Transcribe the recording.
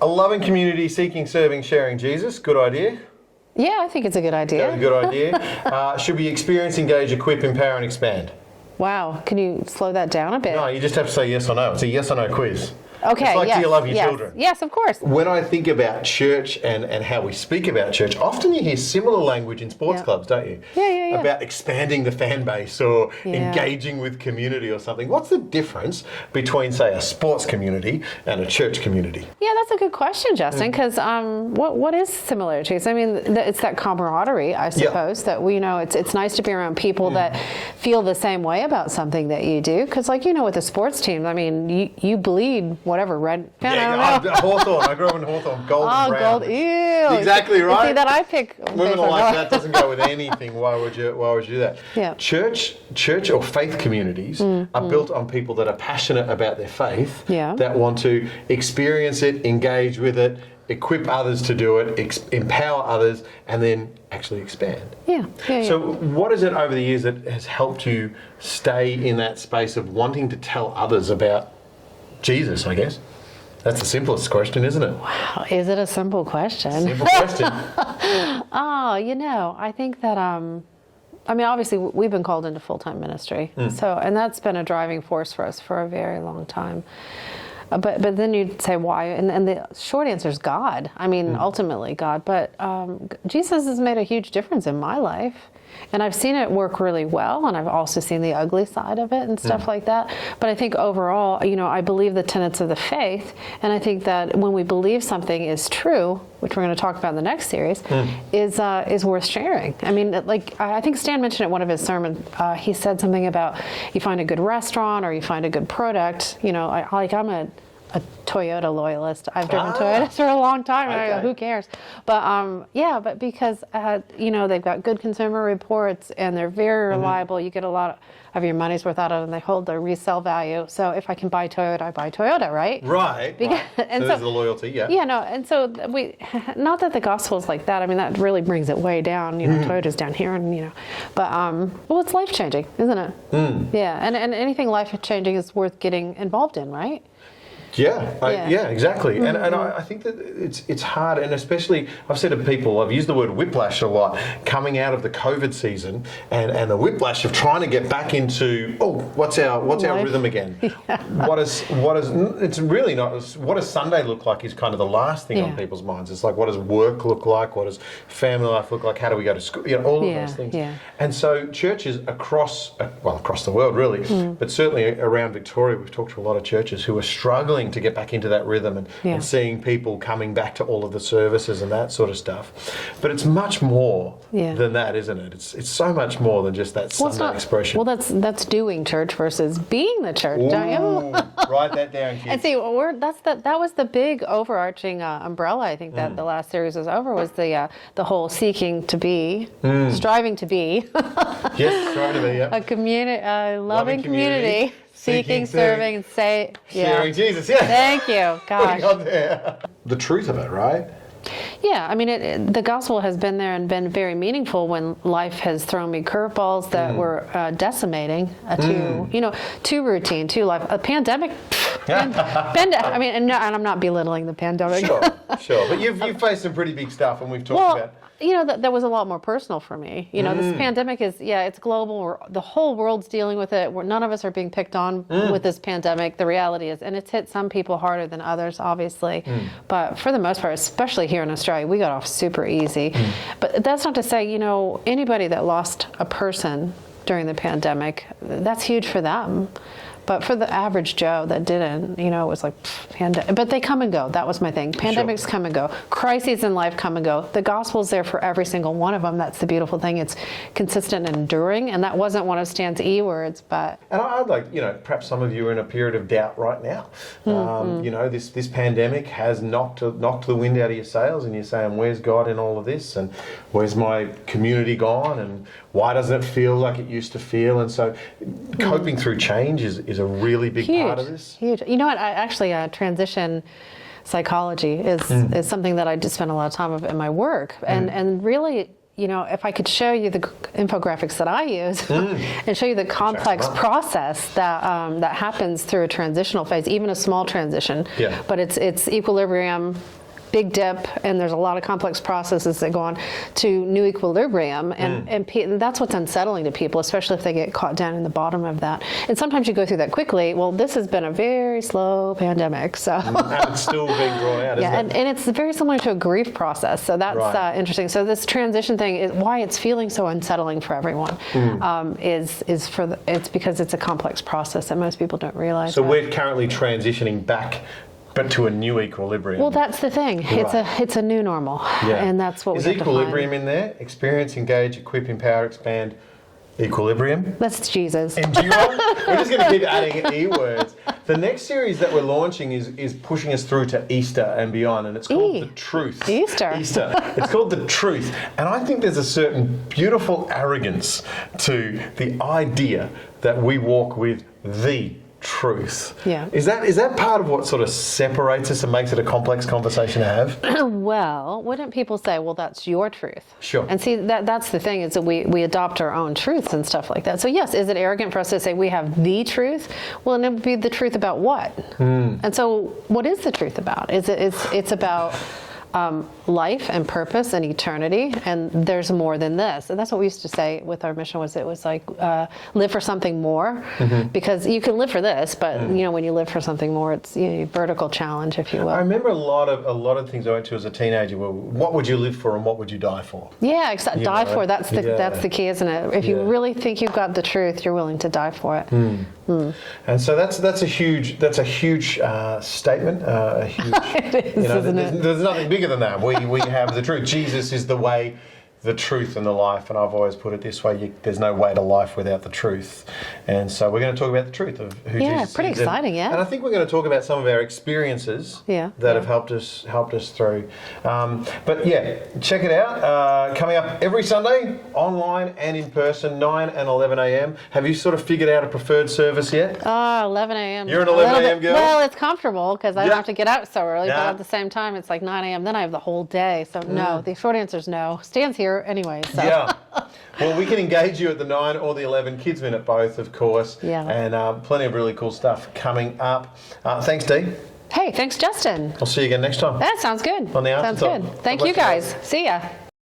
A loving community, seeking, serving, sharing Jesus. Good idea. Yeah, I think it's a good idea. That's a good idea. Should we experience, engage, equip, empower, and expand? Wow. Can you slow that down a bit? No, you just have to say yes or no. It's a yes or no quiz. Okay, it's like, yes, do you love your yes, children? Yes, of course. When I think about church and how we speak about church, often you hear similar language in sports clubs, don't you? Yeah. About expanding the fan base or engaging with community or something. What's the difference between, say, a sports community and a church community? Yeah, that's a good question, Justin, because what is similarities? I mean, it's that camaraderie, I suppose, that we know it's nice to be around people that feel the same way about something that you do. Because, like, with the sports team, I mean, you bleed whatever, red. Hawthorn. I grew up in Hawthorn. Gold and brown. Gold. Ew. Exactly right. See, that I pick. Women are like, that doesn't go with anything. Why would you do that? Yeah. Church or faith communities are built on people that are passionate about their faith, that want to experience it, engage with it, equip others to do it, empower others, and then actually expand. Yeah. So what is it over the years that has helped you stay in that space of wanting to tell others about Jesus, I guess? That's the simplest question, isn't it? Wow, is it a simple question? Simple question. I think that, obviously we've been called into full-time ministry. And that's been a driving force for us for a very long time. But then you'd say why, and the short answer is God. I mean, ultimately God. But Jesus has made a huge difference in my life. And I've seen it work really well, and I've also seen the ugly side of it and stuff like that. But I think overall, I believe the tenets of the faith, and I think that when we believe something is true, which we're going to talk about in the next series, is worth sharing. I mean, I think Stan mentioned it in one of his sermons. He said something about you find a good restaurant or you find a good product. I'm a Toyota loyalist. I've driven Toyotas for a long time, and I go, who cares? But but because they've got good consumer reports and they're very reliable. You get a lot of your money's worth out of them. They hold their resale value. So if I can buy Toyota, I buy Toyota, right? Right. And so there's the loyalty, Yeah, no, and so not that the gospel is like that. I mean, that really brings it way down. Toyota's down here, and but it's life changing, isn't it? Yeah, and anything life changing is worth getting involved in, right? Yeah, exactly. And I think that it's hard, and especially I've said to people, I've used the word whiplash a lot, coming out of the COVID season, and the whiplash of trying to get back into what's our rhythm again? What is it's really not. What does Sunday look like is kind of the last thing on people's minds. It's like, what does work look like? What does family life look like? How do we go to school? All of those things. Yeah. And so churches across the world really, but certainly around Victoria, we've talked to a lot of churches who are struggling to get back into that rhythm and seeing people coming back to all of the services and that sort of stuff. But it's much more than that, isn't it? It's so much more than just that Sunday expression. Well, that's doing church versus being the church, don't you? Write that down, kids. And see, that was the big overarching umbrella. I think that the last series was over was the whole seeking to be, striving to be. Yes, striving to be. Yeah. A community, loving community. Seeking, serving, and sharing Jesus, Thank you. Gosh. The truth of it, right? Yeah, I mean, the gospel has been there and been very meaningful when life has thrown me curveballs that were decimating too routine, too life. A pandemic. And I'm not belittling the pandemic. Sure. But you've faced some pretty big stuff, and we've talked about. That was a lot more personal for me. This pandemic is, it's global. The whole world's dealing with it. None of us are being picked on with this pandemic. The reality is, and it's hit some people harder than others, obviously. But for the most part, especially here in Australia, we got off super easy. But that's not to say, anybody that lost a person during the pandemic, that's huge for them. But for the average Joe that didn't, it was like, but they come and go. That was my thing. Pandemics come and go. Crises in life come and go. The gospel's there for every single one of them. That's the beautiful thing. It's consistent and enduring. And that wasn't one of Stan's E words, but. And I'd like, perhaps some of you are in a period of doubt right now. This pandemic has knocked the wind out of your sails, and you're saying, where's God in all of this? And where's my community gone? And why doesn't it feel like it used to feel? And so coping through change is a really big part of this. Huge. You know what? I actually transition psychology is something that I just spend a lot of time of in my work, and really if I could show you the infographics that I use and show you the complex process that happens through a transitional phase, even a small transition, but it's equilibrium, big dip, and there's a lot of complex processes that go on to new equilibrium, and that's what's unsettling to people, especially if they get caught down in the bottom of that. And sometimes you go through that quickly. Well, this has been a very slow pandemic, so and it's still being drawn out, isn't it? And it's very similar to a grief process, so that's interesting. So this transition thing is why it's feeling so unsettling for everyone. It's because it's a complex process that most people don't realize. So we're currently transitioning back, but to a new equilibrium. Well, that's the thing. It's a new normal, and that's what we have to find. Is equilibrium in there? Experience, engage, equip, empower, expand. Equilibrium. That's Jesus. Endure. We're just going to keep adding E words. The next series that we're launching is pushing us through to Easter and beyond, and it's called The Truth. Easter. It's called The Truth. And I think there's a certain beautiful arrogance to the idea that we walk with the truth. Yeah. Is that part of what sort of separates us and makes it a complex conversation to have? Well, wouldn't people say, well, that's your truth? Sure. And see, that's the thing, is that we adopt our own truths and stuff like that. So yes, is it arrogant for us to say we have the truth? Well, and it would be the truth about what? And so what is the truth about? It's about life and purpose and eternity, and there's more than this. And that's what we used to say with our mission, was it was like live for something more, because you can live for this, but when you live for something more, it's a vertical challenge, if you will. I remember a lot of things I went to as a teenager were, what would you live for and what would you die for? Yeah, exactly. Die for, that's the key, isn't it? If you really think you've got the truth, you're willing to die for it. And so that's a huge statement. A huge, it is, isn't it? There's nothing bigger than that. We have the truth. Jesus is the way, the truth, and the life. And I've always put it this way: there's no way to life without the truth. And so we're going to talk about the truth of who Jesus is. Yeah, pretty exciting, And I think we're going to talk about some of our experiences that have helped us through. But yeah, check it out. Coming up every Sunday, online and in person, 9 and 11 a.m. Have you sort of figured out a preferred service yet? 11 a.m. You're an 11 a.m. girl? Well, it's comfortable because I don't have to get out so early, but at the same time, it's like 9 a.m. Then I have the whole day. So no, the short answer is no. Stan's here anyway. So. Yeah. Well, we can engage you at the 9 or the 11 Kids Minute, both, of course. Yeah. And plenty of really cool stuff coming up. Thanks, Dee. Hey, thanks, Justin. I'll see you again next time. That sounds good. On the Sounds Afterthought. good. Thank you, guys. See ya.